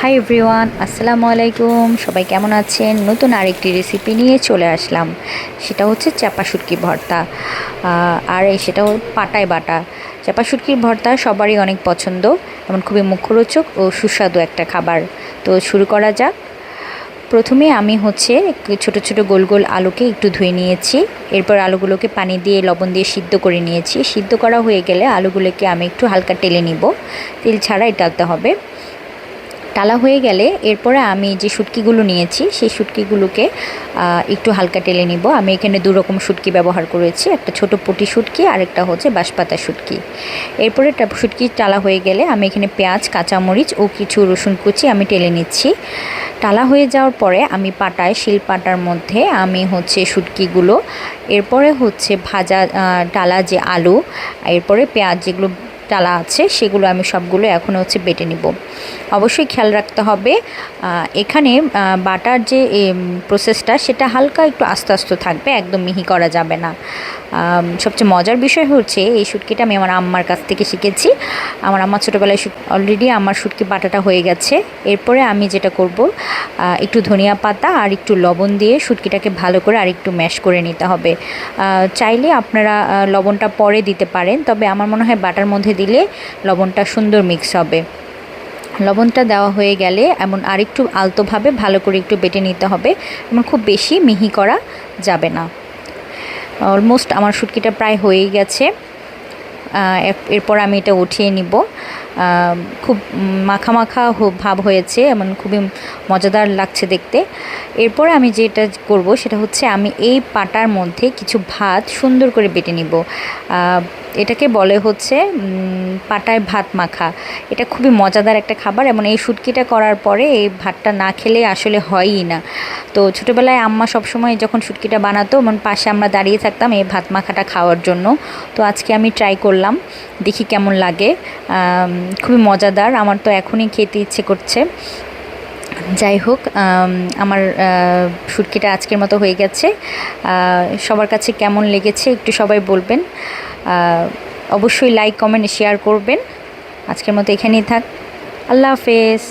Hi everyone, আসসালামু আলাইকুম। সবাই কেমন আছেন? নতুন আরেকটি রেসিপি নিয়ে চলে আসলাম। সেটা হচ্ছে চাপা শুটকি ভর্তা। আর সেটাও পাটায় বাটা চাপা শুটকির ভর্তা সবারই অনেক পছন্দ, এমন খুবই মুখরোচক ও সুস্বাদু একটা খাবার। তো শুরু করা যাক। প্রথমে আমি একটু ছোট ছোট গোল গোল আলুকে একটু ধুয়ে নিয়েছি। এরপর আলুগুলোকে পানি দিয়ে লবণ দিয়ে সিদ্ধ করে নিয়েছি। সিদ্ধ করা হয়ে গেলে আলুগুলোকে আমি একটু হালকা টেলে নিব, তেল ছাড়াই টালতে হবে। টালা হয়ে গেলে এরপরে আমি যে শুটকিগুলো নিয়েছি সেই শুটকিগুলোকে একটু হালকা টেলে নিব। আমি এখানে দু রকম শুটকি ব্যবহার করেছি, একটা ছোট পুঁটি শুটকি আর একটা হচ্ছে বাঁশপাতা শুটকি। এরপরে শুটকি টালা হয়ে গেলে আমি এখানে পেঁয়াজ, কাঁচামরিচ ও কিছু রসুন কুচি আমি টেলে নিচ্ছি। টালা হয়ে যাওয়ার পরে আমি শিল পাটার মধ্যে আমি শুটকিগুলো, এরপরে ভাজা টালা যে আলু, এরপরে পেঁয়াজ যেগুলো টালা আছে সেগুলো আমি সবগুলো এখন বেটে নিব। অবশ্যই খেয়াল রাখতে হবে এখানে বাটার যে প্রসেসটা সেটা হালকা একটু আস্তে আস্তে থাকবে, একদম মিহি করা যাবে না। সবচেয়ে মজার বিষয় হচ্ছে এই শুটকিটা আমি আমার আম্মার কাছ থেকে শিখেছি। আমার আম্মা ছোটোবেলায় অলরেডি আমার শুটকি বাটাটা হয়ে গেছে। এরপরে আমি যেটা করব, একটু ধনিয়া পাতা আর একটু লবণ দিয়ে শুটকিটাকে ভালো করে আর একটু ম্যাশ করে নিতে হবে। চাইলে আপনারা লবণটা পরে দিতে পারেন, তবে আমার মনে হয় বাটার মধ্যে দিলে লবণটা সুন্দর মিক্স হবে। লবণটা দেওয়া হয়ে গেলে এমন আরেকটু আলতোভাবে ভালো করে একটু বেটে নিতে হবে, এমন খুব বেশি মিহি করা যাবে না। অলমোস্ট আমার শুটকিটা প্রায় হয়েই গেছে। এরপর আমি এটা উঠিয়ে নিব। খুব মাখা মাখা ভাব হয়েছে, এমন খুবই মজাদার লাগছে দেখতে। এরপর আমি যেটা করব সেটা হচ্ছে আমি এই পাটার মধ্যে কিছু ভাত সুন্দর করে বেটে নিব। এটাকে বলে পাটায় ভাত মাখা। এটা খুবই মজাদার একটা খাবার, এমন এই শুটকিটা করার পরে এই ভাতটা না খেলে আসলে হয়ই না। তো ছোটোবেলায় আম্মা সবসময় যখন শুটকিটা বানাতো এমন পাশে আমরা দাঁড়িয়ে থাকতাম এই ভাত মাখাটা খাওয়ার জন্য। তো আজকে আমি ট্রাই করলাম, দেখি কেমন লাগে। খুবই মজাদার, আমার তো এখনই খেতে ইচ্ছে করছে। যাই হোক, আমার শুটকিটা আজকের মতো হয়ে গেছে। সবার কাছে কেমন লেগেছে একটু সবাই বলবেন। অবশ্যই লাইক, কমেন্ট, শেয়ার করবেন। আজকের মতো এখানেই থাক। আল্লাহ হাফেজ।